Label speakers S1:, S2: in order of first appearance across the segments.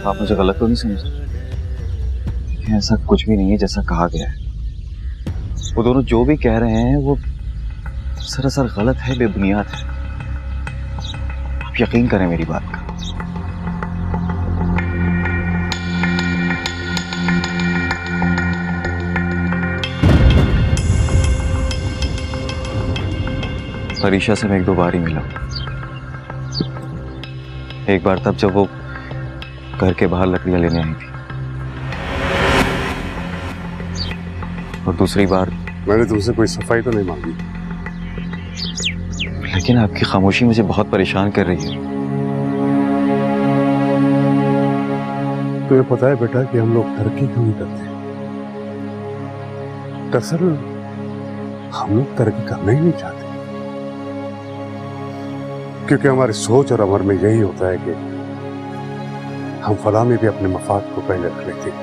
S1: आप मुझे गलत तो नहीं समझे? ऐसा कुछ भी नहीं है जैसा कहा गया है। वो दोनों जो भी कह रहे हैं वो सरासर गलत है, बेबुनियाद है। आप यकीन करें मेरी बात का। अरीशा से मैं 1-2 बार ही मिला। एक बार तब जब वो घर के बाहर लकड़ियां लेने आई थी, और दूसरी बार
S2: मैंने तुमसे कोई सफाई तो नहीं मांगी,
S1: लेकिन आपकी खामोशी मुझे बहुत परेशान कर रही है।
S2: तुम्हें पता है बेटा कि हम लोग तरक्की क्यों नहीं करते? दरअसल हम लोग तरक्की करना ही नहीं चाहते, क्योंकि हमारी सोच और अमर में यही होता है कि हम फलाह में भी अपने मफाद को पहले रख लेते हैं।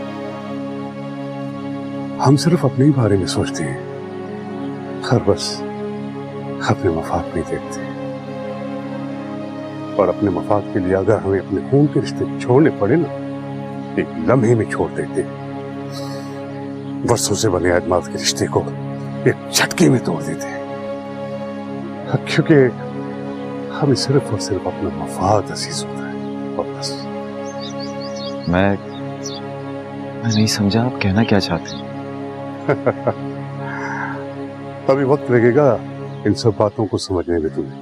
S2: हम सिर्फ अपने ही बारे में सोचते हैं, हर बस अपने मफाद नहीं देखते। और अपने मफाद के लिए अगर हमें अपने खून के रिश्ते छोड़ने पड़े ना, एक लम्हे में छोड़ देते। वर्षों से बने एतमाद के रिश्ते को एक झटके में तोड़ देते, क्योंकि हमें सिर्फ और सिर्फ अपना मफाद अजीज होता है। और बस
S1: मैं नहीं समझा आप कहना क्या चाहते हैं।
S2: अभी वक्त लगेगा इन सब बातों को समझने में तुम्हें।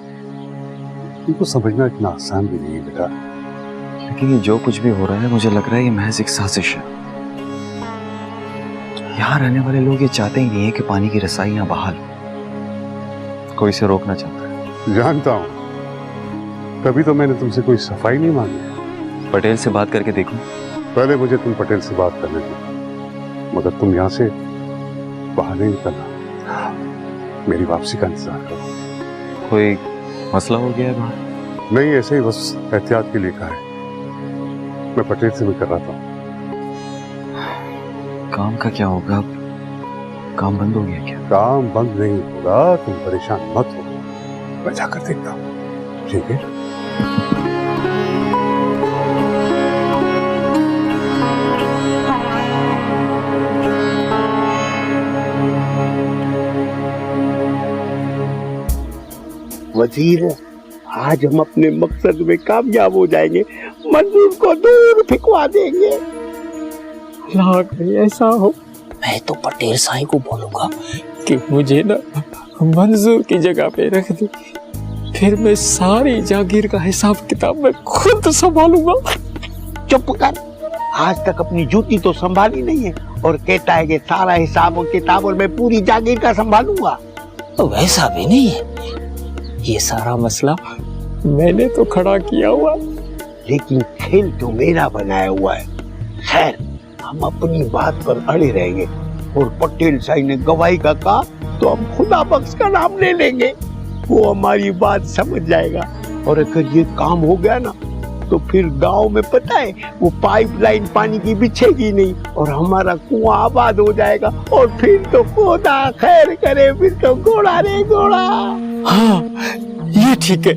S2: इनको समझना इतना आसान भी नहीं है बेटा।
S1: लेकिन ये जो कुछ भी हो रहा है, मुझे लग रहा है ये महज एक साजिश है। यहाँ रहने वाले लोग ये चाहते ही नहीं है कि पानी की रसाई यहाँ बहाल हो। कोई इसे रोकना चाहता है।
S2: जानता हूँ, तभी तो मैंने तुमसे कोई सफाई नहीं मांगी।
S1: पटेल से बात करके देखो।
S2: पहले मुझे तुम पटेल से बात करने दो, मगर तुम यहाँ से बाहर नहीं निकलना। मेरी वापसी का इंतजार करो।
S1: कोई मसला हो गया है बाहर?
S2: नहीं, ऐसे ही बस एहतियात के लिए कहा है। मैं पटेल से भी कर रहा था।
S1: काम का क्या होगा? अब काम बंद हो गया क्या?
S2: काम बंद नहीं होगा, तुम परेशान मत हो। मैं जाकर देखता हूँ, ठीक है?
S3: वजीर, आज हम अपने मकसद में कामयाब हो जाएंगे। मंजूर को दूर फेंकवा देंगे।
S4: अल्लाह करे ऐसा हो।
S5: मैं तो पटेल साईं को बोलूंगा
S4: कि मुझे ना मंजूर की जगह पे रख दे, फिर मैं सारी जागीर का हिसाब किताब मैं खुद संभालूंगा।
S3: चुप कर, आज तक अपनी जूती तो संभाली नहीं है और कहता है कि सारा हिसाब और किताब और मैं पूरी जागीर का संभालूंगा।
S5: तो वैसा भी नहीं है, ये सारा मसला
S4: मैंने तो खड़ा किया हुआ,
S3: लेकिन खेल तो मेरा बनाया हुआ है। खैर, हम अपनी बात पर अड़े रहेंगे और पटेल साईं ने गवाही का कहा तो हम खुदा बख्श का नाम ले लेंगे। वो हमारी बात समझ जाएगा और अगर ये काम हो गया ना तो फिर गांव में पता है वो पाइपलाइन पानी की बिछेगी नहीं और हमारा कुआं आबाद हो जाएगा और फिर तो खुदा खैर करे, फिर तो घोड़ा रे घोड़ा।
S4: हाँ ये ठीक है।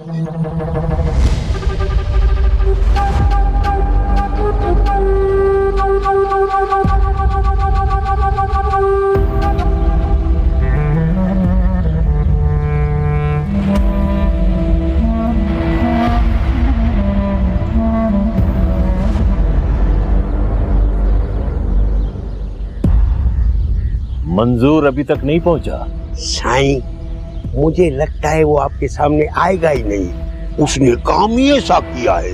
S6: मंजूर अभी तक नहीं पहुंचा।
S3: साईं, मुझे लगता है वो आपके सामने आएगा ही नहीं। उसने काम ही ऐसा किया है।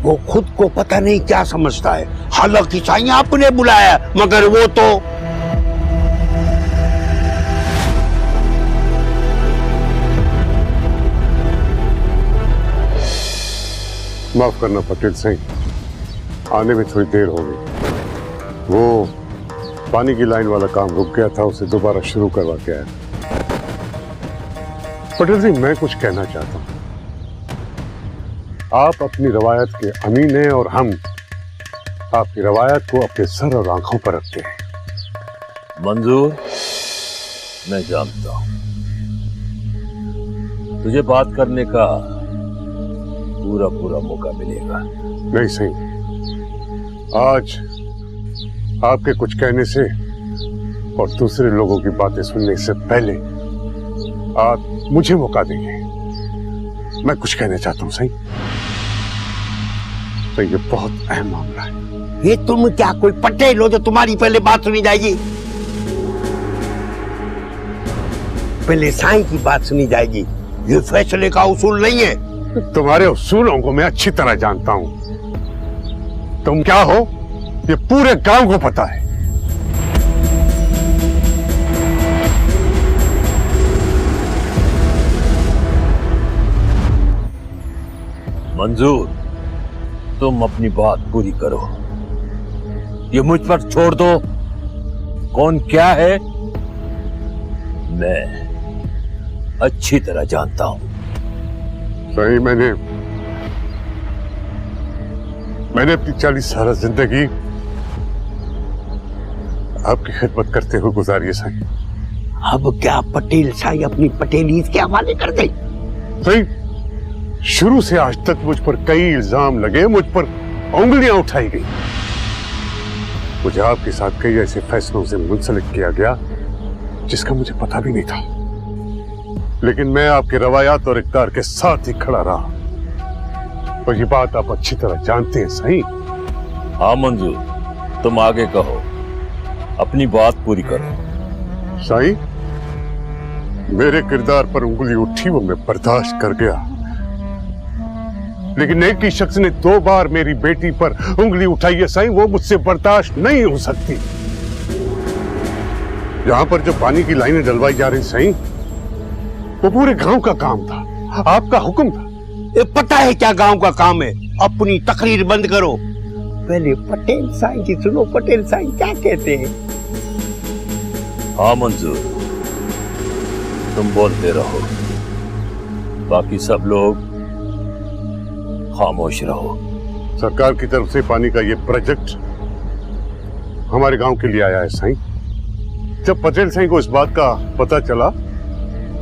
S3: वो खुद को पता नहीं क्या समझता है। हालांकि साईं आपने बुलाया, मगर वो तो
S2: माफ करना पटेल सिंह, आने में थोड़ी देर हो गई। वो पानी की लाइन वाला काम रुक गया था, उसे दोबारा शुरू करवा के आया। पटेल सिंह, मैं कुछ कहना चाहता हूं। आप अपनी रवायत के अमीन हैं और हम आपकी रवायत को अपने सर और आंखों पर रखते हैं।
S6: मंजूर, मैं जानता हूं तुझे बात करने का पूरा मौका मिलेगा।
S2: नहीं सही, आज आपके कुछ कहने से और दूसरे लोगों की बातें सुनने से पहले आप मुझे मौका देंगे। मैं कुछ कहना चाहता हूं। सही तो ये बहुत अहम मामला है।
S3: ये तुम क्या कोई पटेल हो जो तुम्हारी पहले बात सुनी जाएगी? पहले साईं की बात सुनी जाएगी। ये फैसले का उसूल नहीं है।
S2: तुम्हारे उसूलों को मैं अच्छी तरह जानता हूं। तुम क्या हो ये पूरे गांव को पता है।
S6: मंजूर, तुम अपनी बात पूरी करो। ये मुझ पर छोड़ दो। कौन क्या है मैं अच्छी तरह जानता हूं।
S2: सही मैंने अपनी 40 साल जिंदगी आपकी खिदमत करते हुए गुजारी है। सही
S3: अब क्या पटेल साईं अपनी पटेली इसके हवाले कर दे?
S2: सही शुरू से आज तक मुझ पर कई इल्जाम लगे, मुझ पर उंगलियां उठाई गई। मुझे आपके साथ कई ऐसे फैसलों से मुंसलिक किया गया जिसका मुझे पता भी नहीं था, लेकिन मैं आपके रवायात और इक़्तिदार के साथ ही खड़ा रहा। और ये बात आप अच्छी तरह जानते हैं। सही
S6: हाँ मंजूर, तुम आगे कहो, अपनी बात पूरी करो।
S2: साईं, मेरे किरदार पर उंगली उठी वो मैं बर्दाश्त कर गया, लेकिन एक ही शख्स ने 2 बार मेरी बेटी पर उंगली उठाई है। साईं, वो मुझसे बर्दाश्त नहीं हो सकती। यहां पर जो पानी की लाइनें डलवाई जा रही साईं, वो पूरे गांव का काम था, आपका हुक्म था।
S3: ये पता है क्या गांव का काम है? अपनी तकरीर बंद करो, पहले पटेल साईं की सुनो। पटेल साईं क्या कहते हैं?
S6: हाँ मंजूर, तुम बोलते रहो, बाकी सब लोग खामोश रहो।
S2: सरकार की तरफ से पानी का ये प्रोजेक्ट हमारे गांव के लिए आया है। साईं, जब पटेल साईं को इस बात का पता चला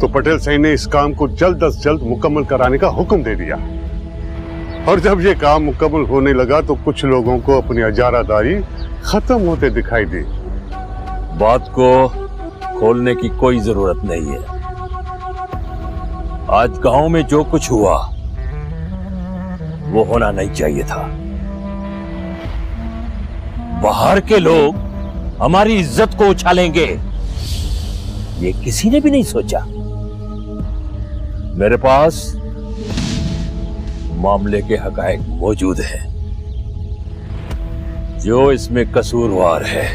S2: तो पटेल साईं ने इस काम को जल्द अज जल्द मुकम्मल कराने का हुक्म दे दिया। और जब ये काम मुकम्मल होने लगा तो कुछ लोगों को अपनी इजारादारी खत्म होते दिखाई दी।
S6: बात को खोलने की कोई जरूरत नहीं है। आज गांव में जो कुछ हुआ वो होना नहीं चाहिए था। बाहर के लोग हमारी इज्जत को उछालेंगे, ये किसी ने भी नहीं सोचा। मेरे पास मामले के हकायक मौजूद हैं। जो इसमें कसूरवार है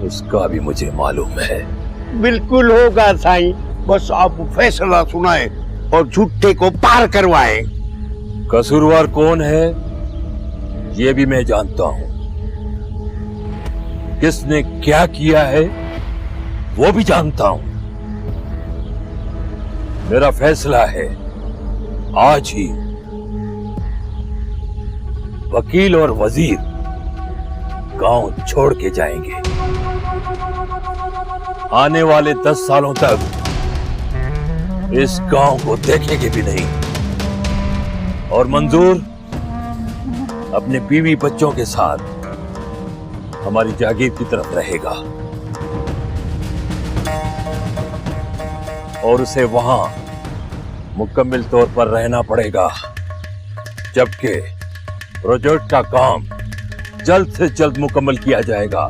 S6: उसका भी मुझे मालूम है।
S3: बिल्कुल होगा साईं, बस आप फैसला सुनाए और झूठे को पार करवाए।
S6: कसूरवार कौन है ये भी मैं जानता हूं, किसने क्या किया है वो भी जानता हूं। मेरा फैसला है, आज ही वकील और वजीर गांव छोड़ के जाएंगे। आने वाले 10 सालों तक इस गांव को देखेंगे भी नहीं। और मंजूर अपने बीवी बच्चों के साथ हमारी जागीर की तरफ रहेगा और उसे वहां मुकम्मल तौर पर रहना पड़ेगा, जबकि प्रोजेक्ट का काम जल्द से जल्द मुकम्मल किया जाएगा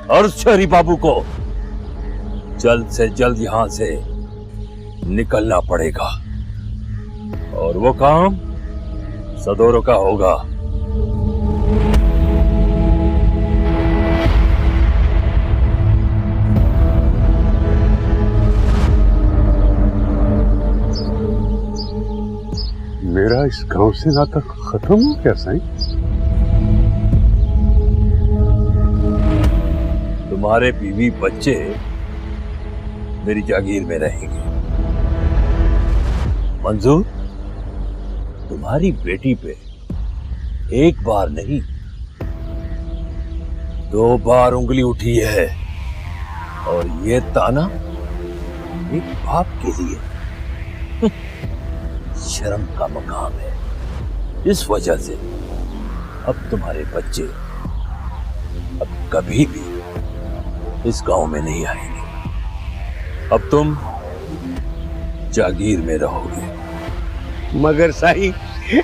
S6: और शहरी बाबू को जल्द से जल्द यहां से निकलना पड़ेगा और वो काम सदोरों का होगा।
S2: मेरा इस गांव से नाता खत्म हो गया साईं?
S6: तुम्हारे बीवी बच्चे मेरी जागीर में रहेंगे। मंजूर, तुम्हारी बेटी पे एक बार नहीं 2 बार उंगली उठी है और ये ताना एक बाप के लिए शर्म का मकाम है। इस वजह से अब तुम्हारे बच्चे अब कभी भी इस गांव में नहीं आएंगे। अब तुम जागीर में रहोगे।
S3: मगर साईं,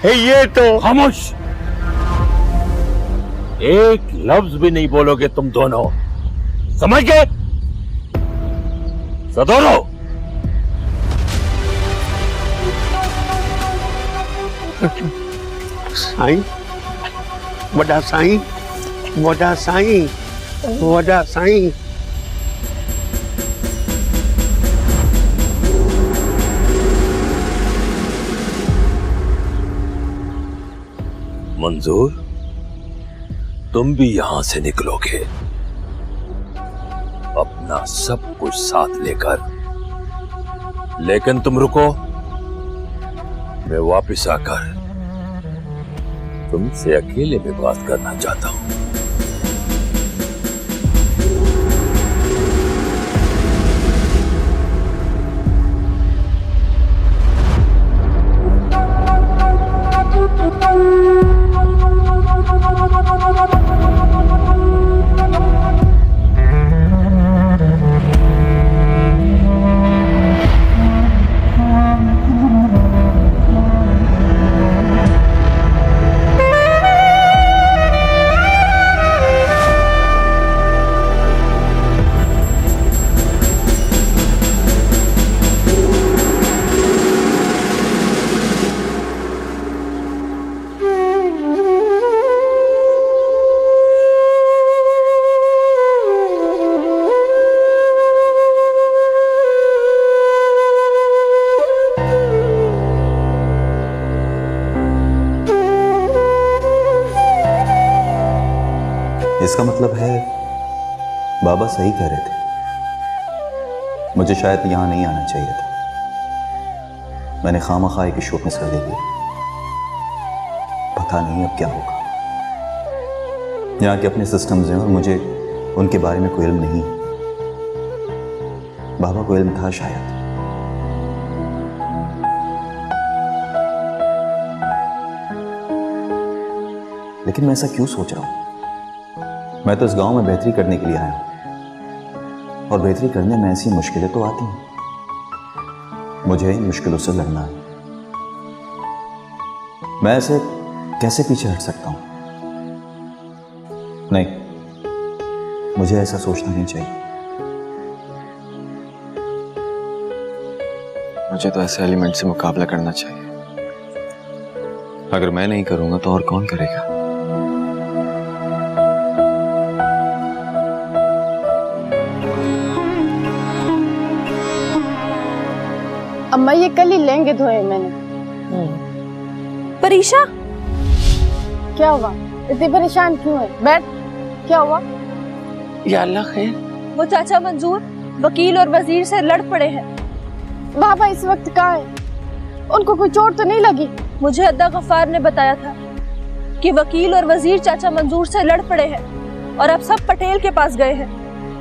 S3: ये तो
S6: खामोश! एक लफ्ज भी नहीं बोलोगे तुम दोनों, समझ गए? सदोरो!
S3: साईं, वॾा साईं, वॾा साईं, वॾा साईं।
S6: मंजूर, तुम भी यहां से निकलोगे अपना सब कुछ साथ लेकर, लेकिन तुम रुको, मैं वापस आकर तुमसे अकेले में बात करना चाहता हूं।
S1: इसका मतलब है बाबा सही कह रहे थे, मुझे शायद यहां नहीं आना चाहिए था। मैंने खामखा एक शोक में सर दे दिया। पता नहीं अब क्या होगा। यहाँ के अपने सिस्टम्स हैं और मुझे उनके बारे में कोई इल्म नहीं। बाबा को इल्म था शायद। लेकिन मैं ऐसा क्यों सोच रहा हूं? मैं तो इस गांव में बेहतरी करने के लिए आया हूं, और बेहतरी करने में ऐसी मुश्किलें तो आती हैं। मुझे इन मुश्किलों से लड़ना है। मैं ऐसे कैसे पीछे हट सकता हूं? नहीं, मुझे ऐसा सोचना नहीं चाहिए। मुझे तो ऐसे एलिमेंट से मुकाबला करना चाहिए। अगर मैं नहीं करूंगा तो और कौन करेगा?
S7: अम्मा ये कल ही लहंगे धोए मैंने।
S8: परीशा,
S7: क्या हुआ? इतनी परेशान क्यों है? बैठ। क्या हुआ?
S3: या अल्लाह खैर।
S8: वो चाचा मंजूर वकील और वजीर से लड़ पड़े हैं।
S7: बाबा इस वक्त कहाँ है? उनको कोई चोट तो नहीं लगी?
S8: मुझे अद्दा गफ्फार ने बताया था कि वकील और वजीर चाचा मंजूर से लड़ पड़े हैं और अब सब पटेल के पास गए हैं।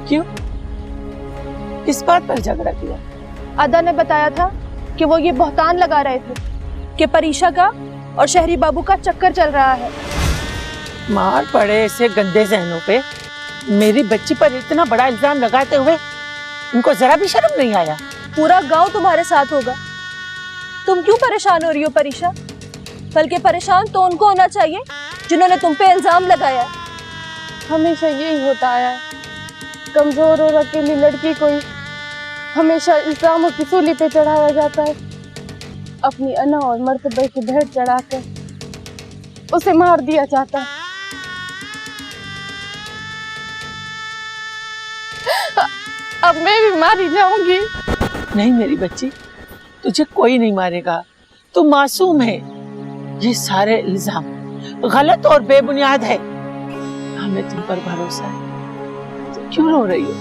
S9: क्यों? किस बात पर झगड़ा किया?
S7: अदा ने बताया था कि वो ये बहतान लगा रहे थे
S8: कि परीशा का और शहरी बाबू का चक्कर चल रहा है।
S9: मार पड़े ऐसे गंदे जहनों पे मेरी बच्ची पर इतना बड़ा इल्जाम लगाते हुए उनको जरा भी शर्म नहीं आया?
S8: पूरा गांव तुम्हारे साथ होगा। तुम क्यों परेशान हो रही हो परीशा? बल्कि परेशान तो उनको होना चाहिए जिन्होंने तुम पे इल्जाम लगाया है।
S7: हमेशा यही होता आया है। कमजोर और अकेली लड़की को ही हमेशा इल्जामों की सूली पे चढ़ाया जाता है। अपनी अना और मर्तबे की भेंट चढ़ाकर उसे मार दिया जाता है। अब मैं भी मारी जाऊंगी।
S9: नहीं मेरी बच्ची, तुझे कोई नहीं मारेगा। तू मासूम है। ये सारे इल्जाम गलत और बेबुनियाद है। हमें तुम पर भरोसा है। तुम क्यों रो रही हो?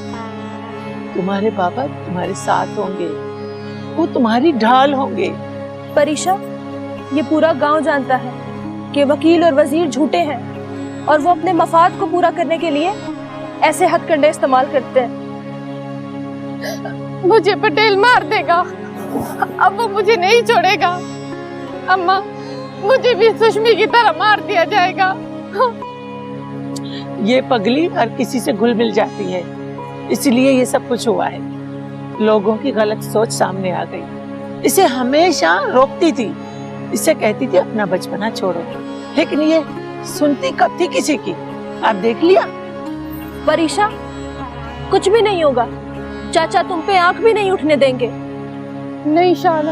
S9: तुम्हारे बाबा तुम्हारे साथ होंगे, वो तुम्हारी ढाल होंगे।
S8: परीशा, ये पूरा गांव जानता है कि वकील और वजीर झूठे हैं और वो अपने मफाद को पूरा करने के लिए ऐसे हथकंडे इस्तेमाल करते हैं।
S7: मुझे पटेल मार देगा। अब वो मुझे नहीं छोड़ेगा। अम्मा, मुझे भी सुषमी की तरह मार दिया जाएगा।
S9: ये पगली हर किसी से घुल मिल जाती है, इसलिए ये सब कुछ हुआ है। लोगों की गलत सोच सामने आ गई। इसे हमेशा रोकती थी, इसे कहती थी अपना बचपना छोड़ो, लेकिन ये सुनती कब थी किसी की? आप देख लिया।
S8: परीक्षा, कुछ भी नहीं होगा। चाचा तुम पे आंख भी नहीं उठने देंगे।
S7: नहीं शाना,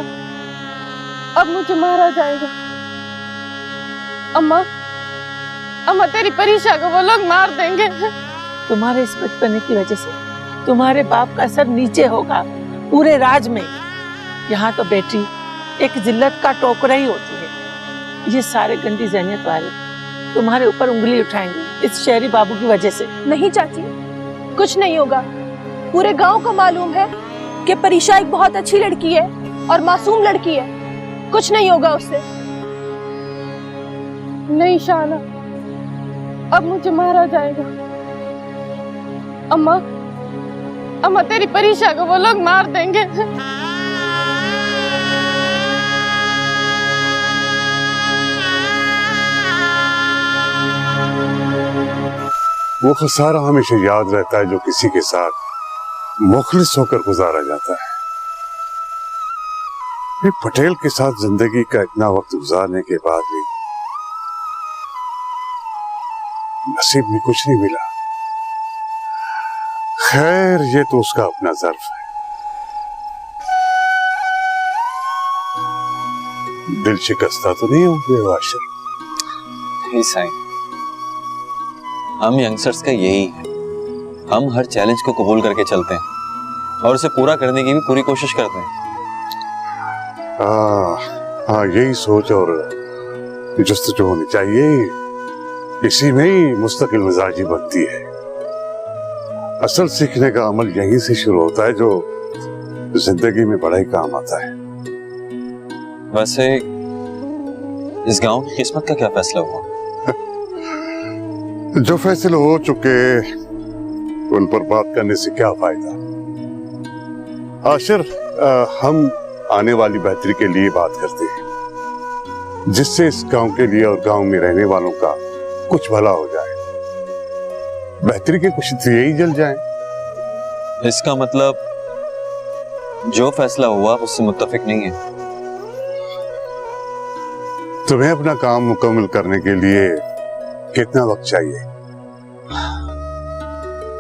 S7: अब मुझे मारा जाएगा। अम्मा, अम्मा तेरी परीक्षा को वो लोग मार देंगे।
S9: तुम्हारे इस बचपने की वजह से तुम्हारे बाप का सर नीचे होगा पूरे राज में। यहाँ तो बेटी एक जिल्लत का टोकरा ही होती है। ये सारे गंदी ज़हनियत वाले तुम्हारे ऊपर उंगली उठाएंगे इस शहरी बाबू की वजह से।
S8: नहीं चाची, कुछ नहीं होगा। पूरे गांव को मालूम है कि परीक्षा एक बहुत अच्छी लड़की है और मासूम लड़की है। कुछ नहीं होगा उससे।
S7: नहीं शाना, अब मुझे मारा जाएगा। अम्मा, अम्मा तेरी परीक्षा को वो लोग मार देंगे।
S2: वो खसारा हमेशा याद रहता है जो किसी के साथ मुखलिस होकर गुजारा जाता है। एक पटेल के साथ जिंदगी का इतना वक्त गुजारने के बाद भी नसीब में कुछ नहीं मिला। खैर, ये तो उसका अपना ज़र्फ है। दिल शिकस्ता तो नहीं होंगे वाशिर?
S1: नहीं साईं, हम यंगस्टर्स का यही है। हम हर चैलेंज को कबूल करके चलते हैं और उसे पूरा करने की भी पूरी कोशिश करते हैं।
S2: हाँ, यही सोच और जुस्तजू होनी चाहिए। इसी में ही मुस्तकिल मिजाजी बनती है। असल सीखने का अमल यहीं से शुरू होता है जो जिंदगी में बड़ा ही काम आता है।
S1: वैसे इस गांव की किस्मत का क्या फैसला हुआ?
S2: जो फैसले हो चुके उन पर बात करने से क्या फायदा। आशिर, हम आने वाली बेहतरी के लिए बात करते हैं, जिससे इस गांव के लिए और गांव में रहने वालों का कुछ भला हो जाए। बेहतरी के कुछ दिए ही जल जाएं।
S1: इसका मतलब जो फैसला हुआ उससे मुत्तफिक नहीं है।
S2: तुम्हें अपना काम मुकम्मल करने के लिए कितना वक्त चाहिए?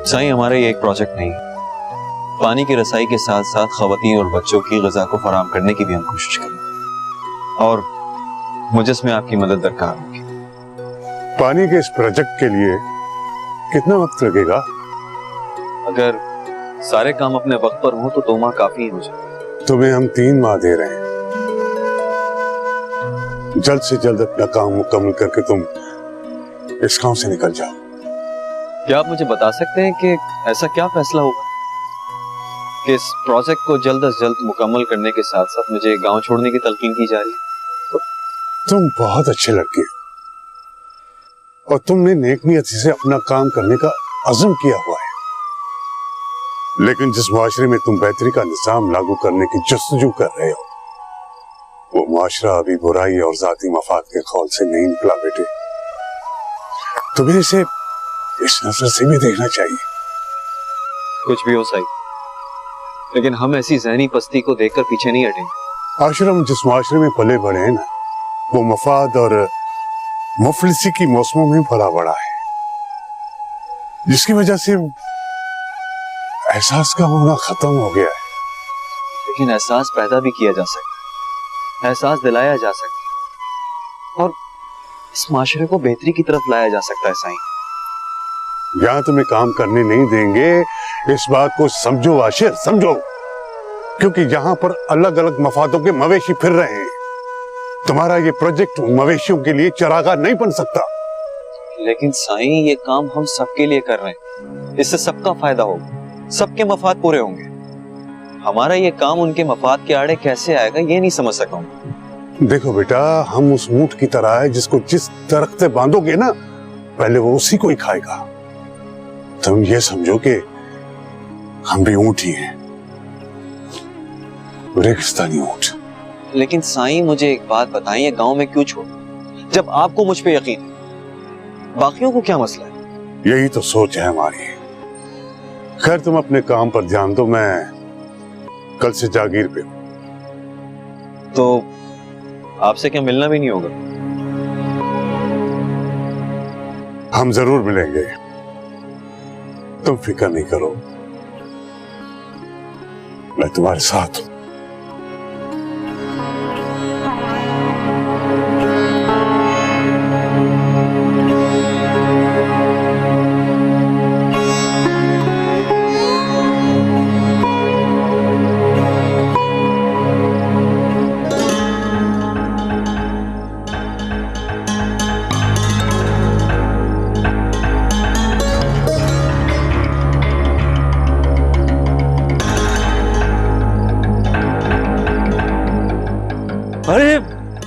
S1: साईं, हमारा ये एक प्रोजेक्ट नहीं, पानी की रसाई के साथ साथ खवातीन और बच्चों की ग़िज़ा को फराहम करने की भी हम कोशिश करें और मुझे इसमें आपकी मदद दरकार होगी।
S2: पानी के इस प्रोजेक्ट के लिए कितना वक्त लगेगा?
S1: अगर सारे काम अपने वक्त पर हों तो 2 माह काफी हो जाए।
S2: तुम्हें हम 3 माह दे रहे हैं। जल्द से जल्द अपना काम मुकम्मल करके तुम इस गांव से निकल जाओ।
S1: क्या आप मुझे बता सकते हैं कि ऐसा क्या फैसला होगा कि इस प्रोजेक्ट को जल्द से जल्द मुकम्मल करने के साथ साथ मुझे गांव छोड़ने की तलकीन की जा रही है?
S2: तुम बहुत अच्छे लड़के हो और तुमने नेक नियति से अपना काम करने का अज़म किया हुआ है, लेकिन जिस मुआशरे में तुम बेहतरी का निज़ाम लागू करने की जस्तजू कर रहे हो, वो मुआशरा अभी बुराई और जाती मफाद के खौल से नहीं निकला बेटे। तुम्हें इसे इस नजर से भी देखना चाहिए।
S1: कुछ भी हो सही, लेकिन हम ऐसी ज़हनी पस्ती को देखकर पीछे नहीं हटेंगे।
S2: आश्रम जिस मुआशरे में पले बड़े हैं ना, वो मफाद और मुफलिसी की मौसमों में पला बड़ा है, जिसकी वजह से एहसास का होना खत्म हो गया है।
S1: लेकिन एहसास पैदा भी किया जा सकता है, एहसास दिलाया जा सकता है और इस माशरे को बेहतरी की तरफ लाया जा सकता है। साईं,
S2: यहाँ तुम्हें काम करने नहीं देंगे, इस बात को समझो आशिर, समझो, क्योंकि यहाँ पर अलग अलग मफादों के मवेशी फिर रहे हैं। तुम्हारा ये प्रोजेक्ट मवेशियों के लिए चरागाह नहीं बन सकता।
S1: लेकिन साईं, ये काम हम सबके लिए कर रहे हैं, इससे सबका फायदा होगा, सबके मफाद पूरे होंगे। हमारा ये काम उनके मफाद के आड़े कैसे आएगा ये नहीं समझ सका हूं।
S2: देखो बेटा, हम उस ऊंट की तरह है जिसको जिस दरख्त से बांधोगे ना, पहले वो उसी को ही खाएगा। तुम ये समझो कि हम भी ऊंट ही हैं, रेगिस्तानी ऊंट।
S1: लेकिन साईं, मुझे एक बात बताएं, ये गांव में क्यों छोड़, जब आपको मुझ पे यकीन है? बाकियों को क्या मसला है?
S2: यही तो सोच है हमारी। खैर तुम अपने काम पर ध्यान दो, मैं कल से जागीर पे हूं।
S1: तो आपसे क्या मिलना भी नहीं होगा?
S2: हम जरूर मिलेंगे, तुम फिक्र नहीं करो, मैं तुम्हारे साथ हूं।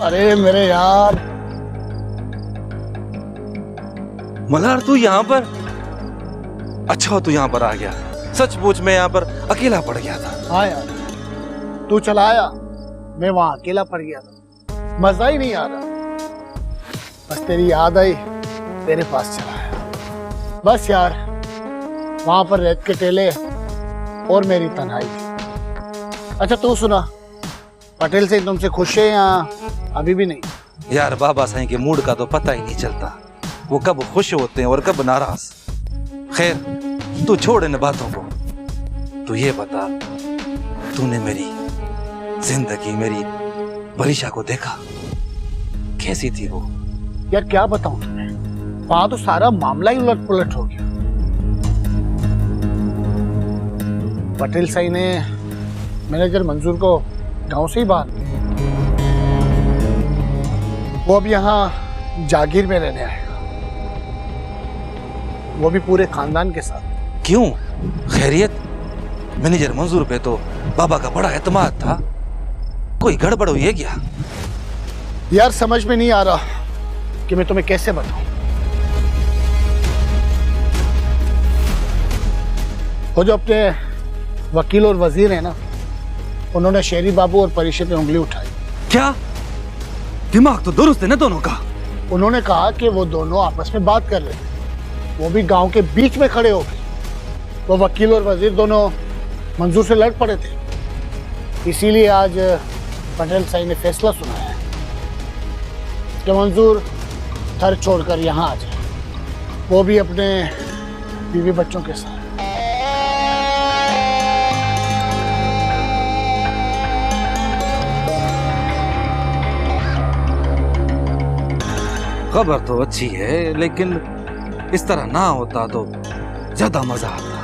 S10: अरे मेरे यार,
S11: मल्हार तू यहाँ पर? अच्छा हो तू यहाँ पर आ गया। सचमुच मैं यहाँ पर अकेला पड़ गया था।
S10: हाँ यार, तू चला आया, मैं वहां अकेला पड़ गया था, मजा ही नहीं आ रहा। बस तेरी याद आई, तेरे पास चला आया। बस यार, वहां पर रेत के टेले और मेरी तन्हाई थी। अच्छा तू सुना, पटेल से तुमसे खुश है या अभी भी नहीं?
S11: यार बाबा साईं के मूड का तो पता ही नहीं चलता, वो कब खुश होते हैं और कब नाराज। खैर तू छोड़ इन बातों को, तू ये बता, तूने मेरी जिंदगी, मेरी बरीशा को देखा? कैसी थी वो?
S10: यार क्या बताऊं तुम्हें, वहां तो सारा मामला ही उलट पुलट हो गया। पटेल साईं ने मैनेजर मंजूर को गांव से ही बाहर, वो अब यहाँ जागीर में रहने आएगा, वो भी पूरे खानदान के साथ।
S11: क्यों? खैरियत? मैनेजर मंजूर पे तो बाबा का बड़ा एतमाद था, कोई गड़बड़ हुई है क्या?
S10: यार समझ में नहीं आ रहा कि मैं तुम्हें कैसे बताऊं। वो जो अपने वकील और वजीर है ना, उन्होंने शेरी बाबू और परीशे पे उंगली उठाई।
S11: क्या? दिमाग तो दुरुस्त है ना दोनों का।
S10: उन्होंने कहा कि वो दोनों आपस में बात कर रहे थे, वो भी गांव के बीच में खड़े हो गए। वो वकील और वजीर दोनों मंजूर से लड़ पड़े थे, इसीलिए आज पटेल साईं ने फैसला सुनाया है कि मंजूर घर छोड़कर यहाँ आ जाए, वो भी अपने बीवी बच्चों के साथ।
S11: खबर तो अच्छी है, लेकिन इस तरह ना होता तो ज्यादा मजा आता।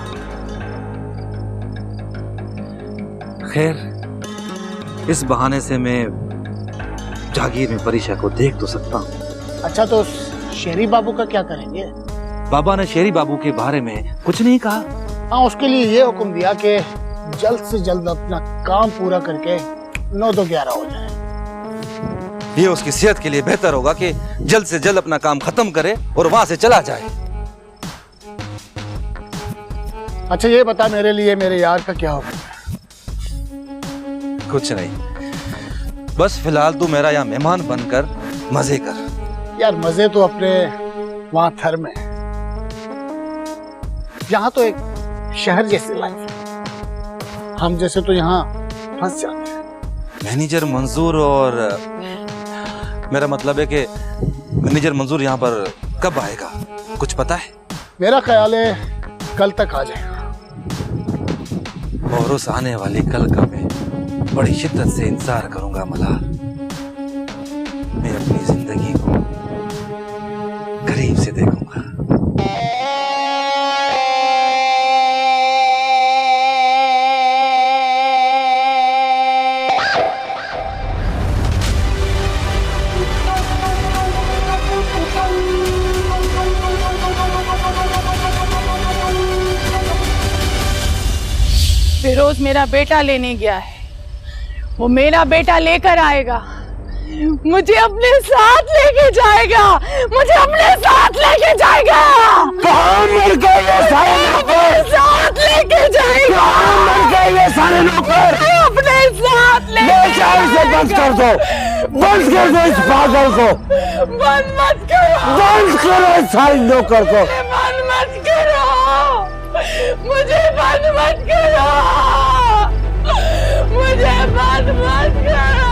S11: खैर इस बहाने से मैं जागीर में परीशा को देख तो सकता हूँ।
S10: अच्छा तो शेरी बाबू का क्या करेंगे?
S11: बाबा ने शेरी बाबू के बारे में कुछ नहीं कहा।
S10: हाँ, उसके लिए ये हुक्म दिया कि जल्द से जल्द अपना काम पूरा करके 9-11 हो जाए।
S11: ये उसकी सेहत के लिए बेहतर होगा कि जल्द से जल्द अपना काम खत्म करे और वहां से चला जाए।
S10: अच्छा ये बता, मेरे लिए मेरे यार का क्या होगा?
S11: कुछ नहीं, बस फिलहाल तू मेरा यहाँ मेहमान बनकर मजे कर।
S10: यार मजे तो अपने वहां थर में है, यहाँ तो एक शहर जैसी लाइफ है, हम जैसे तो यहाँ फंस जाते हैं।
S11: मैनेजर मंजूर और मेरा मतलब है कि मैनेजर मंजूर यहाँ पर कब आएगा, कुछ पता है?
S10: मेरा ख्याल है कल तक आ जाएगा।
S11: और उस आने वाली कल का मैं बड़ी शिद्दत से इंतजार करूंगा मल्हार। मैं अपनी जिंदगी को करीब से देखूंगा।
S9: फिरोज मेरा बेटा लेने गया है, वो मेरा बेटा लेकर आएगा, मुझे अपने साथ लेके जाएगा, मुझे अपने साथ लेके जाएगा।
S3: कहाँ मर गए ये सारे नौकर?
S9: साथ लेके जाएगा।
S3: कहाँ मर गए ये सारे नौकर?
S9: अपने साथ ले
S3: जाओ, इसे बंद कर दो, बंद कर दो इस पागल को।
S9: बंद मत करो,
S3: बंद करो सारी नौकर को।
S9: बंद मत करो, मुझे बंद मत करो, मुझे बंद मत करो।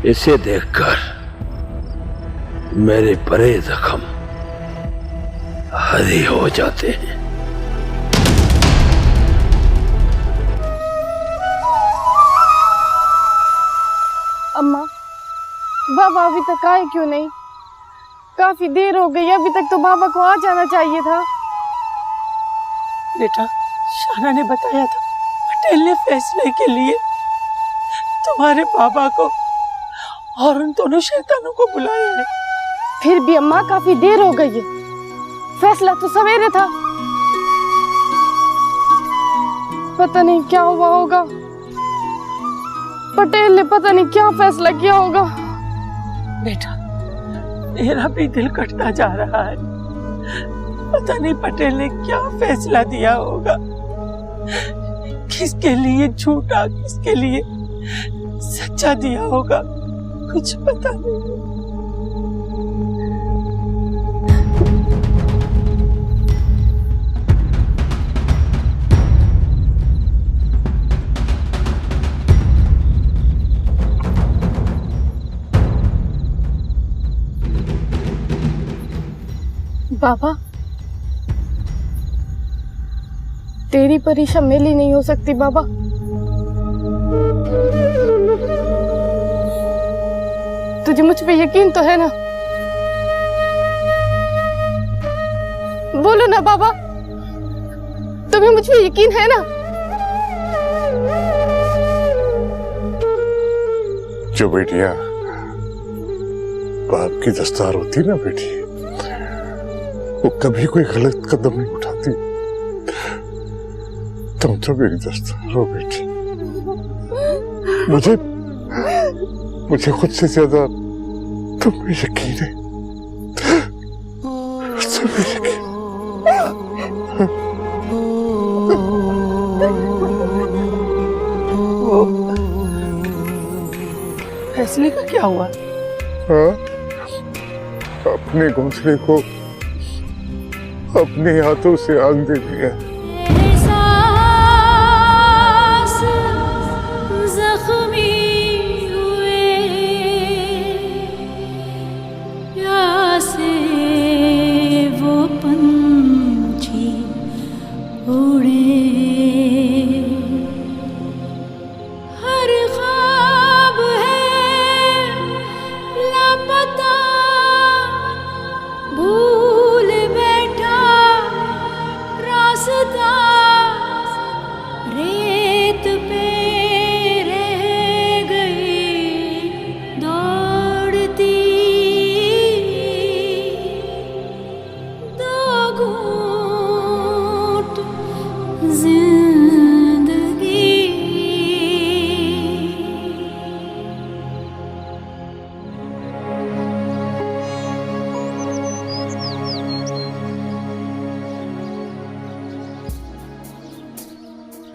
S3: इसे देखकर मेरे बड़े जख्म हरे हो जाते हैं।
S7: अम्मा, बाबा अभी तक आए क्यों नहीं? काफी देर हो गई, अभी तक तो बाबा को आ जाना चाहिए था।
S9: बेटा, शाना ने बताया था पटेल ने फैसले के लिए तुम्हारे बाबा को और उन दोनों शैतानों को बुलाया है।
S7: फिर भी अम्मा काफी देर हो गई है, फैसला तो सवेरे था। पता नहीं क्या हुआ होगा, पटेल ने पता नहीं क्या फैसला किया होगा।
S9: बेटा, मेरा भी दिल कटता जा रहा है। पता नहीं पटेल ने क्या फैसला दिया होगा, किसके लिए झूठा किसके लिए सच्चा दिया होगा, कुछ पता नहीं।
S7: बाबा, तेरी परीक्षा मेरी नहीं हो सकती बाबा। तुझे मुझ पे यकीन तो है ना? बोलो ना बाबा, तुम्हें मुझ पे यकीन है ना?
S2: जो बेटियां बाप की दस्तार होती ना बेटी, वो कभी कोई गलत कदम नहीं उठाती। तुम तो मेरी दस्तार हो बेटी। मुझे खुद से ज्यादा तुम पे यकीन है। मुझसे यकीन।
S9: वो फैसले का क्या हुआ?
S2: हाँ? अपने घोंसले को अपने हाथों से आग दे दिया।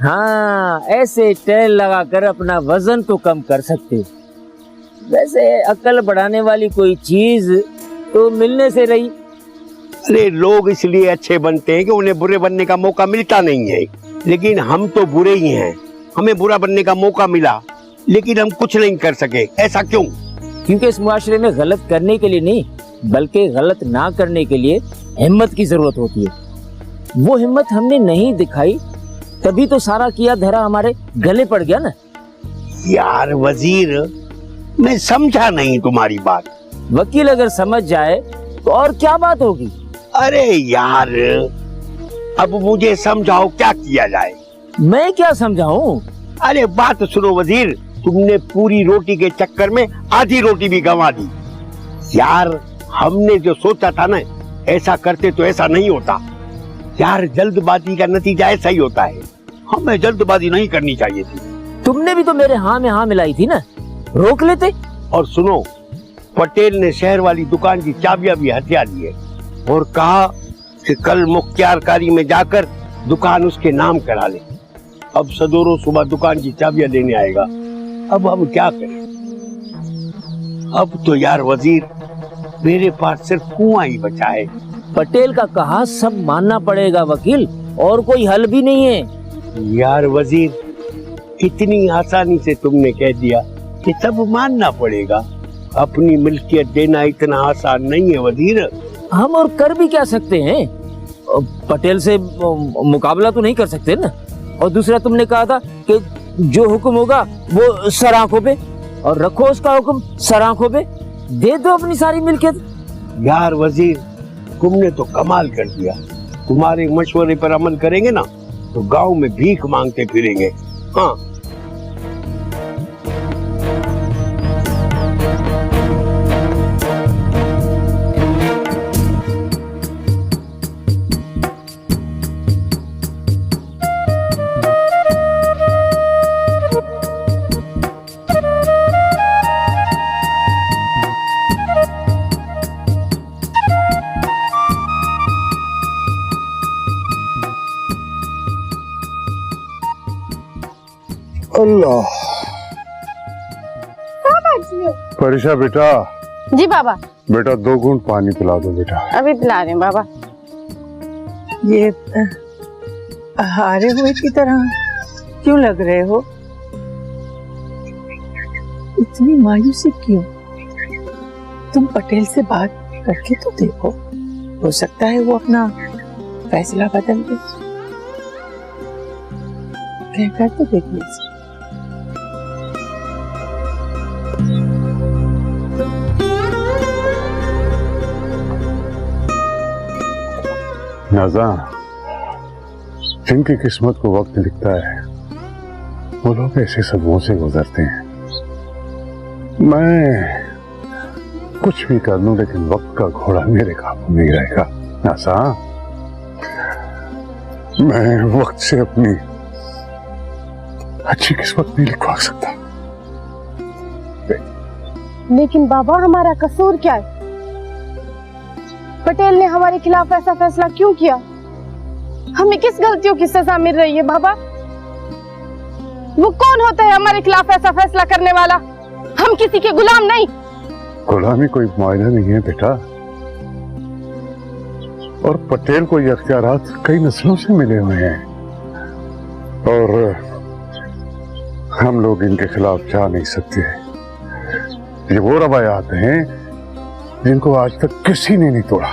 S5: हाँ, ऐसे तेल लगाकर अपना वजन तो कम कर सकते। वैसे अकल बढ़ाने वाली कोई चीज तो मिलने से रही।
S3: अरे लोग इसलिए अच्छे बनते हैं कि उन्हें बुरे बनने का मौका मिलता नहीं है, लेकिन हम तो बुरे ही हैं। हमें बुरा बनने का मौका मिला लेकिन हम कुछ नहीं कर सके। ऐसा क्यों?
S5: क्योंकि इस मुआशरे में गलत करने के लिए नहीं, बल्कि गलत ना करने के लिए हिम्मत की जरूरत होती है। वो हिम्मत हमने नहीं दिखाई, तभी तो सारा किया धरा हमारे गले पड़ गया ना।
S3: यार वजीर, मैं समझा नहीं तुम्हारी बात।
S5: वकील अगर समझ जाए तो और क्या बात होगी।
S3: अरे यार, अब मुझे समझाओ क्या किया जाए।
S5: मैं क्या समझाऊं?
S3: अरे बात सुनो वजीर, तुमने पूरी रोटी के चक्कर में आधी रोटी भी गंवा दी। यार हमने जो सोचा था ना, ऐसा करते तो ऐसा नहीं होता। यार जल्दबाजी का नतीजा ऐसा ही होता है। हमें जल्दबाजी नहीं करनी चाहिए थी।
S5: तुमने भी तो मेरे हाँ में हाँ मिलाई थी ना, रोक लेते।
S3: और सुनो, पटेल ने शहर वाली दुकान की चाबियां भी हथिया ली है और कहा कि कल मुख्तियारकारी में जाकर दुकान उसके नाम करा ले। अब सदोरो सुबह दुकान की चाबियां लेने आएगा। अब हम क्या करें? अब तो यार वजीर, मेरे पास सिर्फ कुआं ही बचा है।
S5: पटेल का कहा सब मानना पड़ेगा वकील, और कोई हल भी नहीं है।
S3: यार वजीर, इतनी आसानी से तुमने कह दिया कि सब मानना पड़ेगा। अपनी मिल्कियत देना इतना आसान नहीं है वजीर।
S5: हम और कर भी क्या सकते हैं? पटेल से मुकाबला तो नहीं कर सकते ना। और दूसरा तुमने कहा था कि जो हुक्म होगा वो सर आंखों पे, और रखो उसका हुक्म सर आंखों पे, दे दो अपनी सारी मिल्कियत।
S3: यार वजीर, तुमने तो कमाल कर दिया। तुम्हारे मशवरे पर अमल करेंगे ना तो गांव में भीख मांगते फिरेंगे। हाँ,
S2: अल्लाह। परीक्षा बेटा।
S7: जी बाबा।
S2: बेटा 2 घूंट पानी पिला दो बेटा।
S7: अभी पिला रहे हैं बाबा।
S9: ये हारे हुए की तरह क्यों लग रहे हो? इतनी मायूसी क्यों? तुम पटेल से बात करके तो देखो, हो सकता है वो अपना फैसला बदल दे। कहकर तो देख लीजिए।
S2: नाज़ा, जिनकी किस्मत को वक्त लिखता है वो लोग ऐसे सबों से गुजरते हैं। मैं कुछ भी कर लूं लेकिन वक्त का घोड़ा मेरे काबू नहीं रहेगा। नाज़ा, मैं वक्त से अपनी अच्छी किस्मत नहीं लिखवा सकता।
S7: लेकिन बाबा, हमारा कसूर क्या है? पटेल ने हमारे खिलाफ ऐसा फैसला क्यों किया? हमें किस गलतियों की सजा मिल रही है बाबा? वो कौन होता है हमारे खिलाफ ऐसा फैसला करने वाला? हम किसी के गुलाम नहीं।
S2: गुलामी कोई मुआयना नहीं है बेटा, और पटेल को ये अख्तियारात कई नस्लों से मिले हुए हैं, और हम लोग इनके खिलाफ जा नहीं सकते। ये वो रवायात हैं जिनको आज तक किसी ने नहीं तोड़ा।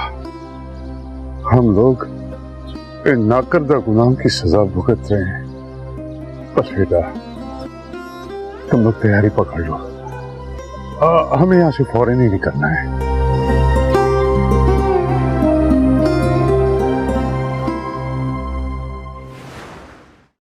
S2: हम लोग इन नाकर्दा गुनाहों की सजा भुगत रहे हैं। बस बेटा, तुम लोग तैयारी पकड़ लो, हमें यहाँ से फौरन ही निकलना है।